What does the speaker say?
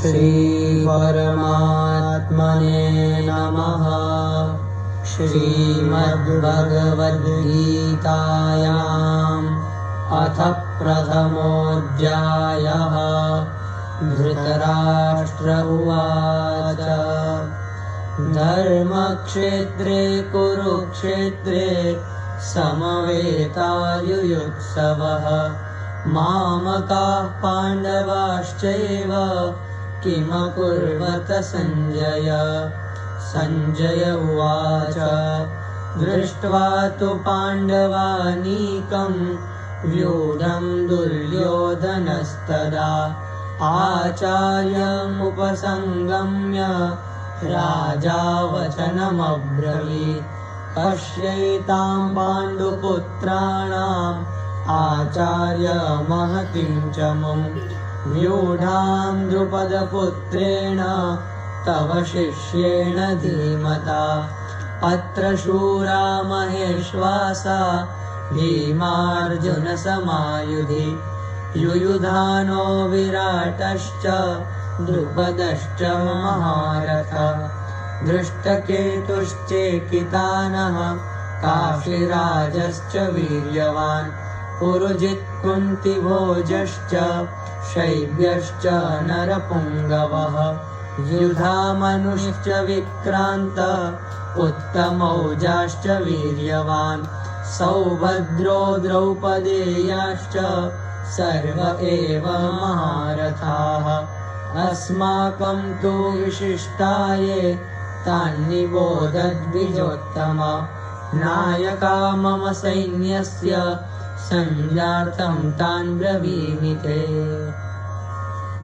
श्रीपरमात्मने नमः। श्रीमद्भगवद्गीतायाम् अथ प्रथमोऽध्यायः। धृतराष्ट्र उवाच धर्मक्षेत्रे कुरुक्षेत्रे समवेतायुयुत्सवः। मामकाः पाण्डवाश्चैव किमकुर्वत सञ्जय। सञ्जय उवाच दृष्ट्वा तु पाण्डवानीकं व्यूढं दुर्योधनस्तदा आचार्यमुपसंगम्य राजा वचनमब्रवीत्। पश्यैतां पाण्डुपुत्राणाम् आचार्य महतीं च मुं व्यूढां द्रुपदपुत्रेण तव शिष्येण धीमता। अत्र शूरा महेश्वासा भीमार्जुनसमायुधि युयुधानो विराटश्च द्रुपदश्च महारथः। दृष्टकेतुश्चेकितानः काशीराजश्च वीर्यवान् पुरुजित् कुन्तिभोजश्च शैब्यश्च नरपुङ्गवः। युधामनुश्च विक्रान्त उत्तमौजाश्च वीर्यवान् सौभद्रो द्रौपदेयाश्च सर्व एव महारथाः। अस्माकं तु विशिष्टाये तान्निबोधद्विजोत्तम। नायका मम सैन्यस्य संज्ञार्थं तान् ब्रवीमि ते।